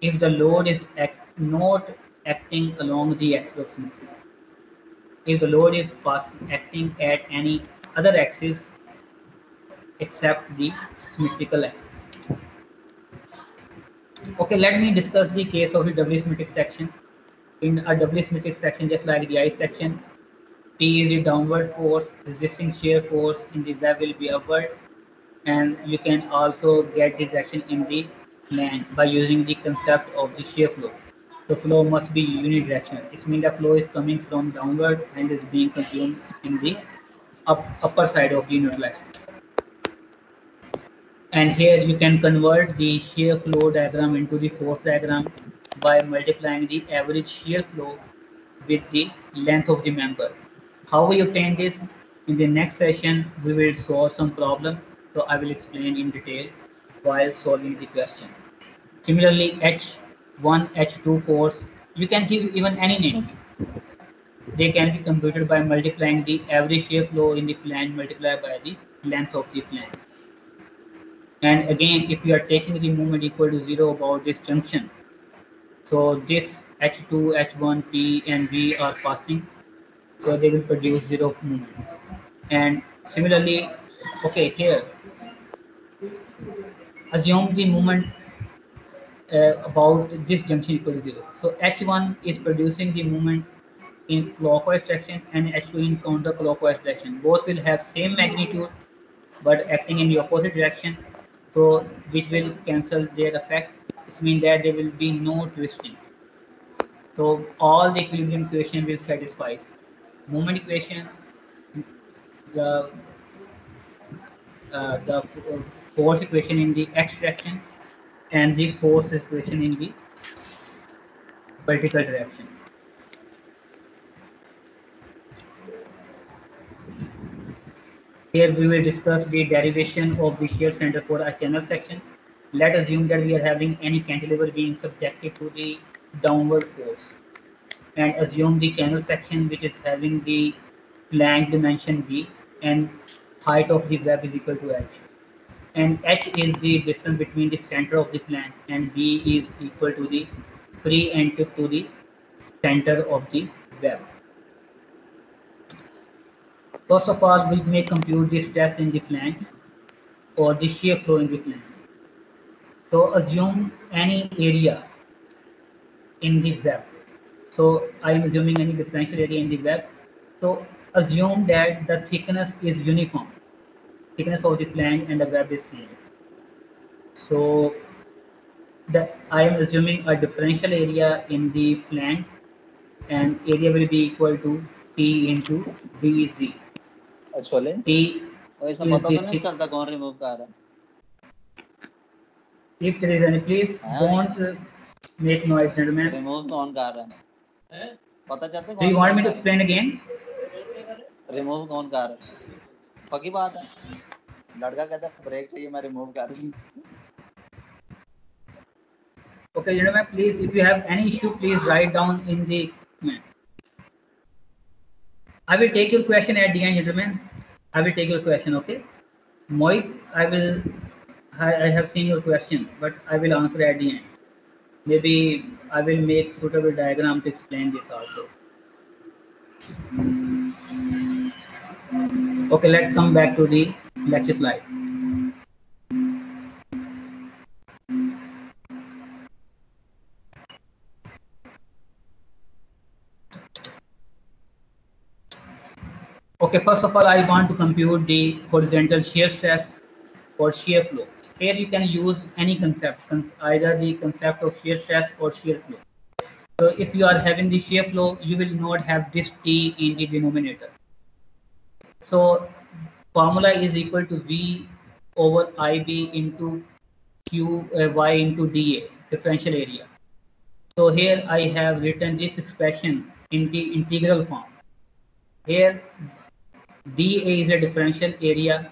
if the load is not acting along the axis of symmetry. If the load is acting at any other axis except the symmetrical axis. Okay, let me discuss the case of the doubly symmetric section. In a doubly symmetric section, just like the I section, P is the downward force, resisting shear force in the web will be upward, and you can also get the direction in the plane by using the concept of the shear flow. The flow must be unidirectional. It means the flow is coming from downward and is being consumed in the upper side of the neutral axis. And here you can convert the shear flow diagram into the force diagram by multiplying the average shear flow with the length of the member. How we obtain this? In the next session, we will solve some problem. So I will explain in detail while solving the question. Similarly, H1, H2 force, you can give even any name. They can be computed by multiplying the average shear flow in the flange multiplied by the length of the flange. And again, if you are taking the moment equal to 0 about this junction, so this H2, H1, P and V are passing, so they will produce 0 moment. And similarly, okay, here, assume the moment about this junction equal to 0. So H1 is producing the moment in clockwise direction and H2 in counterclockwise direction. Both will have same magnitude but acting in the opposite direction, so which will cancel their effect. This means that there will be no twisting. So all the equilibrium equation will satisfy. Moment equation, the the force equation in the x direction, and the force equation in the vertical direction. Here we will discuss the derivation of the shear center for a channel section. Let us assume that we are having any cantilever being subjected to the downward force, and assume the channel section which is having the flange dimension b and height of the web is equal to h. And h is the distance between the center of the flange and b is equal to the free end tip to the center of the web. First of all, we may compute the stress in the flange or the shear flow in the flange. So assume any area in the web. So I am assuming any differential area in the web. So assume that the thickness is uniform. Thickness of the flange and the web is same. So I am assuming a differential area in the flange and area will be equal to P into BZ. Actually, P इसमें पता तो नहीं चलता कौन remove कर रहा है. If there is any, please don't make noise, gentlemen. Remove कौन कर रहा है? पता चलता Do you want me to explain again? Remove कौन कर रहा है? पक्की बात है. लड़का कहता है ब्रेक चाहिए, मैं रिमूव कर दूं. Okay, gentlemen, please, if you have any issue, please write down in the comment. I will take your question at the end, gentlemen. I will take your question, okay? Mohit, I have seen your question, but I will answer at the end. Maybe I will make suitable diagram to explain this also. Okay, let's come back to the lecture slide. Okay, first of all, I want to compute the horizontal shear stress or shear flow. Here you can use any concept, either the concept of shear stress or shear flow. So if you are having the shear flow, you will not have this T in the denominator. So formula is equal to V over IB into Y into dA, differential area. So here I have written this expression in the integral form. Here dA is a differential area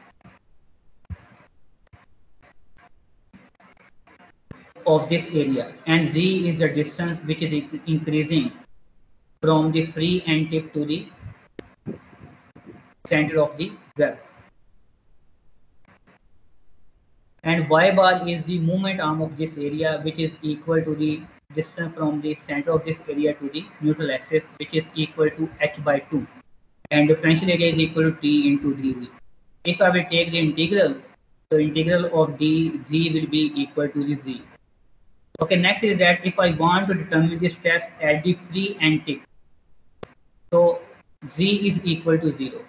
of this area and Z is the distance which is increasing from the free end tip to the center of the web. And Y bar is the movement arm of this area, which is equal to the distance from the center of this area to the neutral axis, which is equal to h by 2. And differential area is equal to t into dv. If I will take the integral, the integral of dz will be equal to the z. Okay, next is that if I want to determine the stress at the free end tip, so z is equal to 0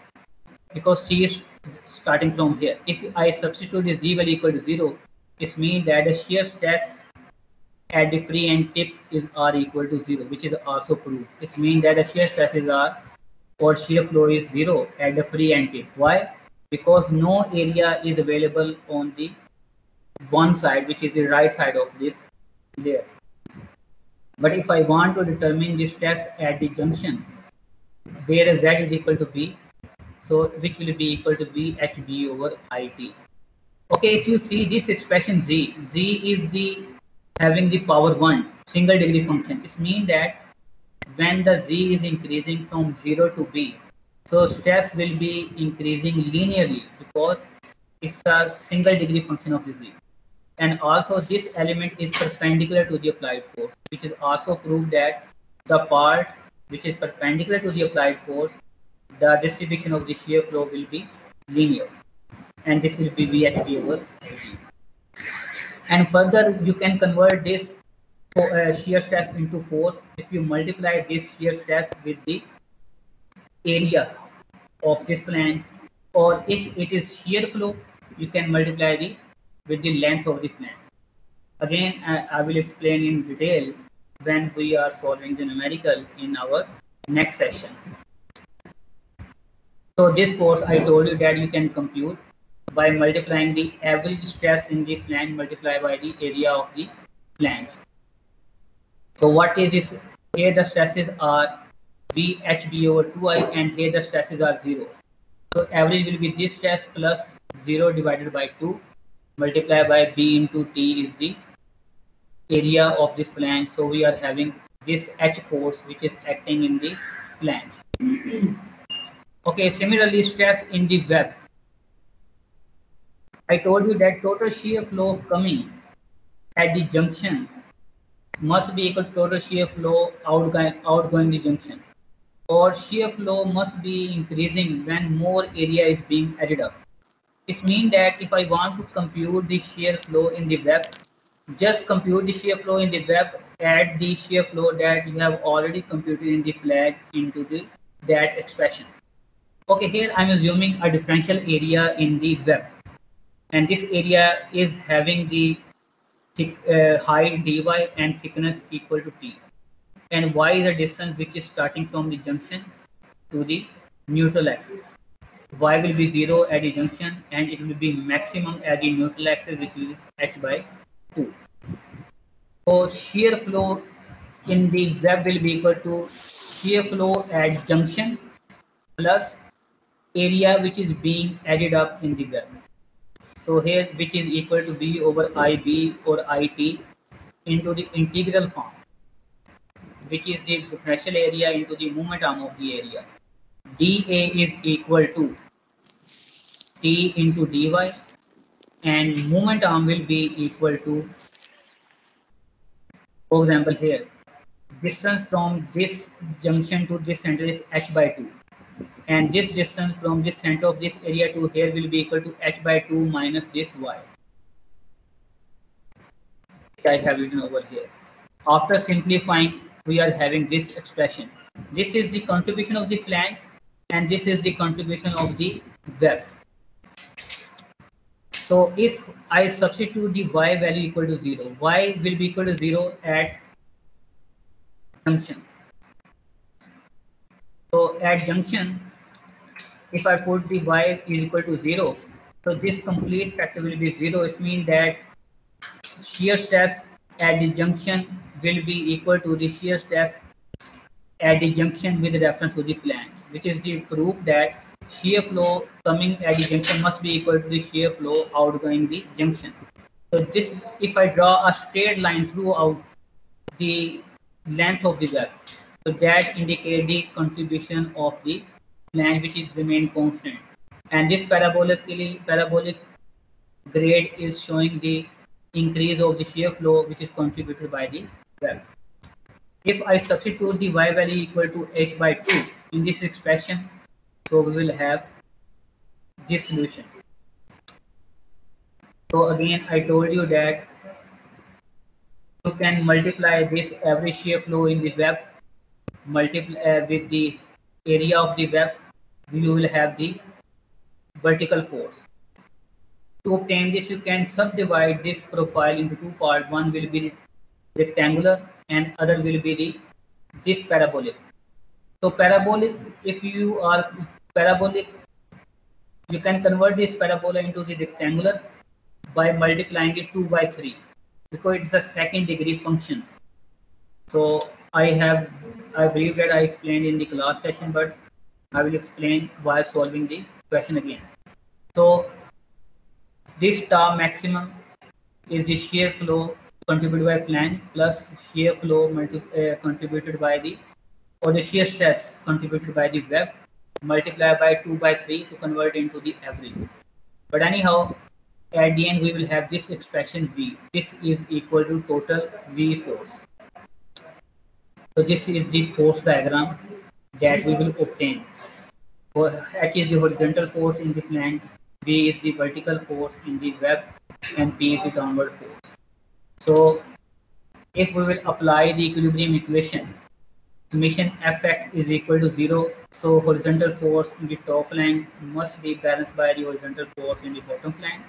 because t is starting from here. If I substitute the z value equal to 0, it means that the shear stress at the free end tip is r equal to 0, which is also proved. It means that the shear stresses are or shear flow is 0 at the free end tip. Why? Because no area is available on the one side, which is the right side of this there. But if I want to determine the stress at the junction, where z is equal to b, so which will be equal to VHB over IT. Okay, if you see this expression z is the having the power 1 single degree function. It means that when the z is increasing from 0 to b, so stress will be increasing linearly because it's a single degree function of the z. And also this element is perpendicular to the applied force, which is also proved that the part which is perpendicular to the applied force, the distribution of the shear flow will be linear, and this will be VHB over IT. And further, you can convert this shear stress into force if you multiply this shear stress with the area of this flange, or if it is shear flow, you can multiply the with the length of the flange. Again, I will explain in detail when we are solving the numerical in our next session. So this force I told you that you can compute by multiplying the average stress in the flange multiplied by the area of the flange. So what is this? Here the stresses are VHB over 2I and here the stresses are 0. So average will be this stress plus 0 divided by 2 multiplied by B into T is the area of this flange. So we are having this H force which is acting in the flange. Okay, similarly stress in the web. I told you that total shear flow coming at the junction must be equal to total shear flow outgoing the junction, or shear flow must be increasing when more area is being added up. This means that if I want to compute the shear flow in the web, just compute the shear flow in the web, add the shear flow that you have already computed in the flag into that expression. Okay, here I'm assuming a differential area in the web, and this area is having the height dy and thickness equal to t, and y is the distance which is starting from the junction to the neutral axis. Y will be 0 at the junction and it will be maximum at the neutral axis, which is h by 2. So shear flow in the web will be equal to shear flow at junction plus area which is being added up in the web. So here which is equal to V over IB or IT into the integral form, which is the differential area into the movement arm of the area. dA is equal to T into dy, and movement arm will be equal to, for example here, distance from this junction to this center is h by 2. And this distance from this center of this area to here will be equal to h by 2 minus this y. I have written over here. After simplifying, we are having this expression. This is the contribution of the flange and this is the contribution of the web. So if I substitute the y value equal to 0, y will be equal to 0 at junction. So at junction, if I put the y is equal to 0, so this complete factor will be 0. It means that shear stress at the junction will be equal to the shear stress at the junction with reference to the flange, which is the proof that shear flow coming at the junction must be equal to the shear flow outgoing the junction. So this, if I draw a straight line throughout the length of the web, so that indicate the contribution of the flange, which is remain constant. And this parabolic grade is showing the increase of the shear flow, which is contributed by the web. If I substitute the y value equal to h by 2 in this expression, so we will have this solution. So again, I told you that you can multiply this average shear flow in the web, multiply with the area of the web, you will have the vertical force. To obtain this, you can subdivide this profile into two parts. One will be rectangular and other will be this parabolic. So parabolic, if you are parabolic, you can convert this parabola into the rectangular by multiplying it 2 by 3 because it's a second degree function. So I believe that I explained in the class session, but I will explain while solving the question again. So this tau maximum is the shear flow contributed by flange plus shear flow contributed by the shear stress contributed by the web multiplied by 2 by 3 to convert into the average. But anyhow, at the end we will have this expression V. This is equal to total V force. So this is the force diagram that we will obtain. H is the horizontal force in the flange, V is the vertical force in the web, and P is the downward force. So if we will apply the equilibrium equation, summation Fx is equal to 0. So horizontal force in the top flange must be balanced by the horizontal force in the bottom flange.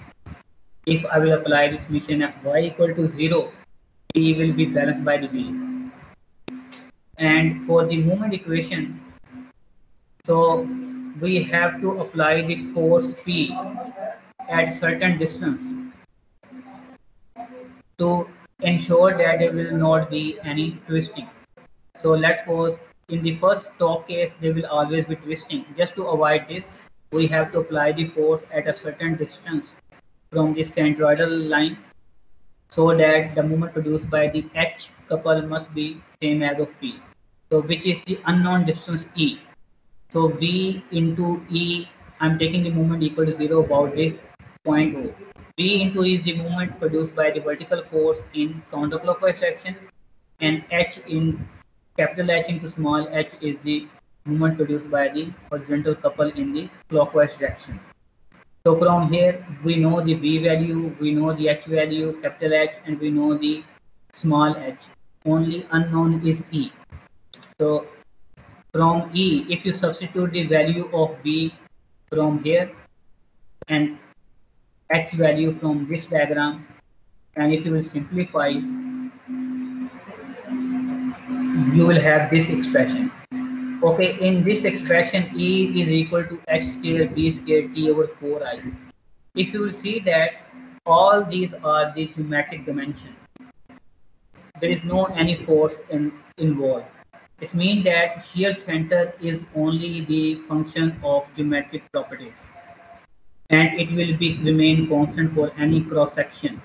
If I will apply the summation Fy equal to 0, P will be balanced by the V. And for the moment equation, so we have to apply the force P at certain distance to ensure that there will not be any twisting. So let's suppose in the first top case there will always be twisting. Just to avoid this, we have to apply the force at a certain distance from the centroidal line so that the moment produced by the H couple must be same as of P. So which is the unknown distance E. So V into E, I'm taking the moment equal to 0 about this point O. V into E is the moment produced by the vertical force in counterclockwise direction, and H in capital H into small h is the moment produced by the horizontal couple in the clockwise direction. So from here we know the V value, we know the H value, capital H, and we know the small h. Only unknown is E. So from E, if you substitute the value of V from here and H value from this diagram, and if you will simplify, you will have this expression. Okay, in this expression, E is equal to H square B square T over 4I. If you will see that all these are the geometric dimension, there is no any force involved. It means that shear center is only the function of geometric properties, and it will remain constant for any cross section,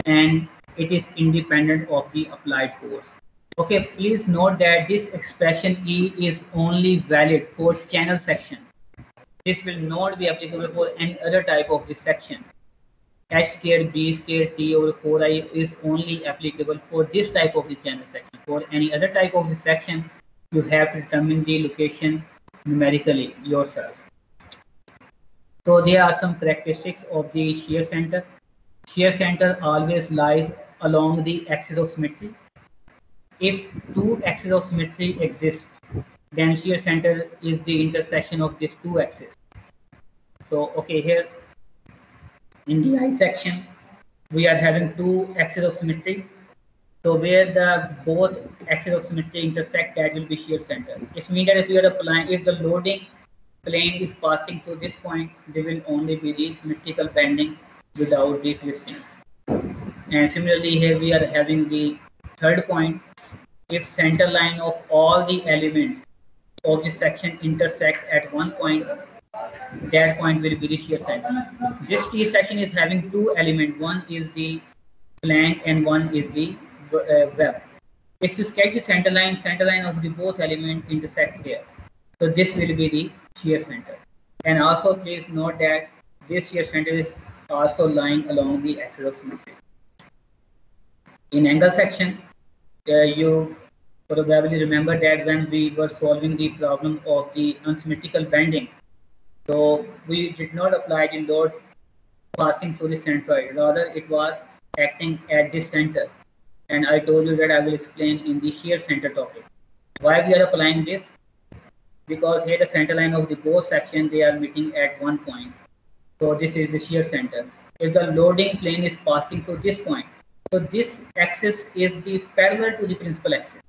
and it is independent of the applied force. Okay, please note that this expression E is only valid for channel section. This will not be applicable for any other type of this section. H square B square T over 4I is only applicable for this type of the channel section. For any other type of the section, you have to determine the location numerically yourself. So there are some characteristics of the shear center. Shear center always lies along the axis of symmetry. If two axes of symmetry exist, then shear center is the intersection of these two axes. So okay, here in the I section, we are having two axes of symmetry. So where the both axes of symmetry intersect, that will be shear center. It means that if you are applying, if the loading plane is passing through this point, there will only be the symmetrical bending without the twisting. And similarly here we are having the third point. If center line of all the elements of the section intersect at one point, that point will be the shear center. This T section is having two elements. One is the flank and one is the web. If you sketch the center line of the both elements intersect here. So this will be the shear center. And also please note that this shear center is also lying along the axis of symmetry. In angle section, you probably remember that when we were solving the problem of the unsymmetrical bending, so we did not apply the load passing through the centroid, rather it was acting at the center. And I told you that I will explain in the shear center topic. Why we are applying this? Because here the center line of the both section, they are meeting at one point. So this is the shear center. If the loading plane is passing through this point, so this axis is the parallel to the principal axis.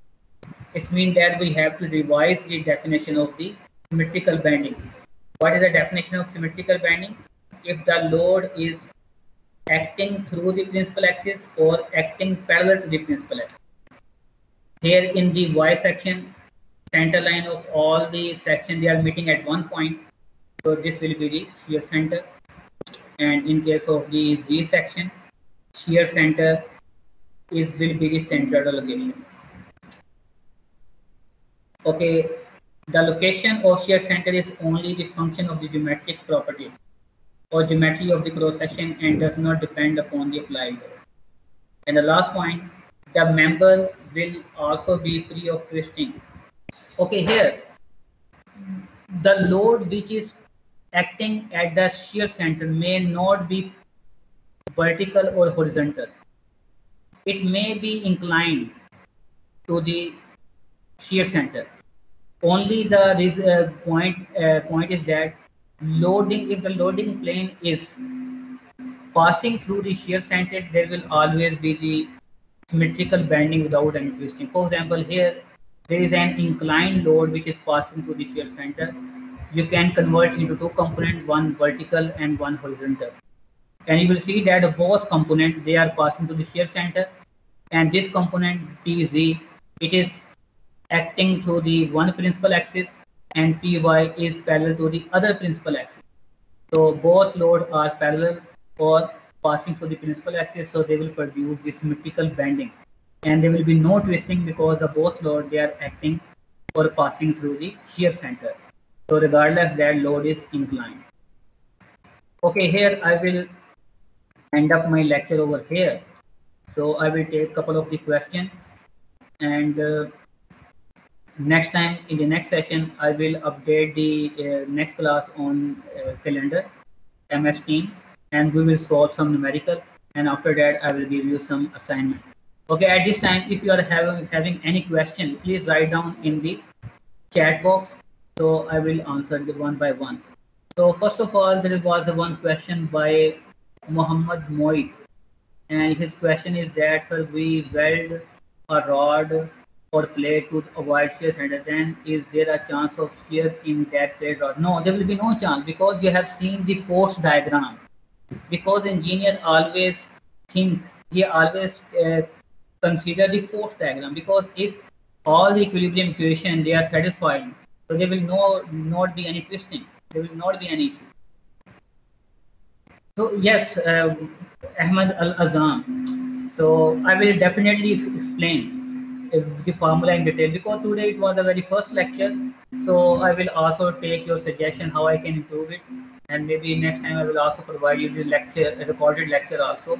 It means that we have to revise the definition of the symmetrical bending. What is the definition of symmetrical bending? If the load is acting through the principal axis or acting parallel to the principal axis. Here in the Y section, center line of all the section, they are meeting at one point. So this will be the shear center. And in case of the Z section, shear center will be the centroidal location. Okay, the location of shear center is only the function of the geometric properties or geometry of the cross section and does not depend upon the applied load. And the last point, the member will also be free of twisting. Okay, here the load which is acting at the shear center may not be vertical or horizontal. It may be inclined to the shear center. Only the point is that loading, if the loading plane is passing through the shear center, there will always be the symmetrical bending without any twisting. For example, here there is an inclined load which is passing through the shear center. You can convert into two components, one vertical and one horizontal. And you will see that both components, they are passing to the shear center, and this component TZ, it is acting through the one principal axis, and TY is parallel to the other principal axis. So both loads are parallel or passing through the principal axis, so they will produce the symmetrical bending, and there will be no twisting because the both loads, they are acting or passing through the shear center. So regardless, that load is inclined. Okay, here I will end up my lecture over here. So I will take a couple of the questions, and next time in the next session I will update the next class on calendar MS Team, and we will solve some numerical, and after that I will give you some assignment. Okay, at this time, if you are having any question, please write down in the chat box, so I will answer the one by one. So first of all, there was the one question by Muhammad Moid, and his question is that, sir, we weld a rod or plate to avoid shear center, then is there a chance of shear in that plate rod? No, there will be no chance, because you have seen the force diagram. Because engineer always think, he always consider the force diagram, because if all the equilibrium equation, they are satisfied, so there will not be any twisting, there will not be any issue. So yes, Ahmad Al Azam. So I will definitely explain the formula in detail, because today it was the very first lecture. So I will also take your suggestion how I can improve it, and maybe next time I will also provide you the lecture, a recorded lecture also.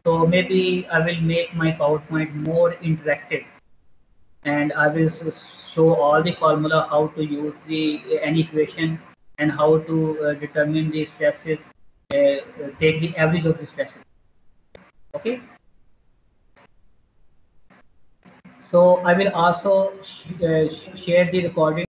So maybe I will make my PowerPoint more interactive, and I will show all the formula, how to use any equation, and how to determine the stresses, take the average of the stresses. Okay. So I will also share the recording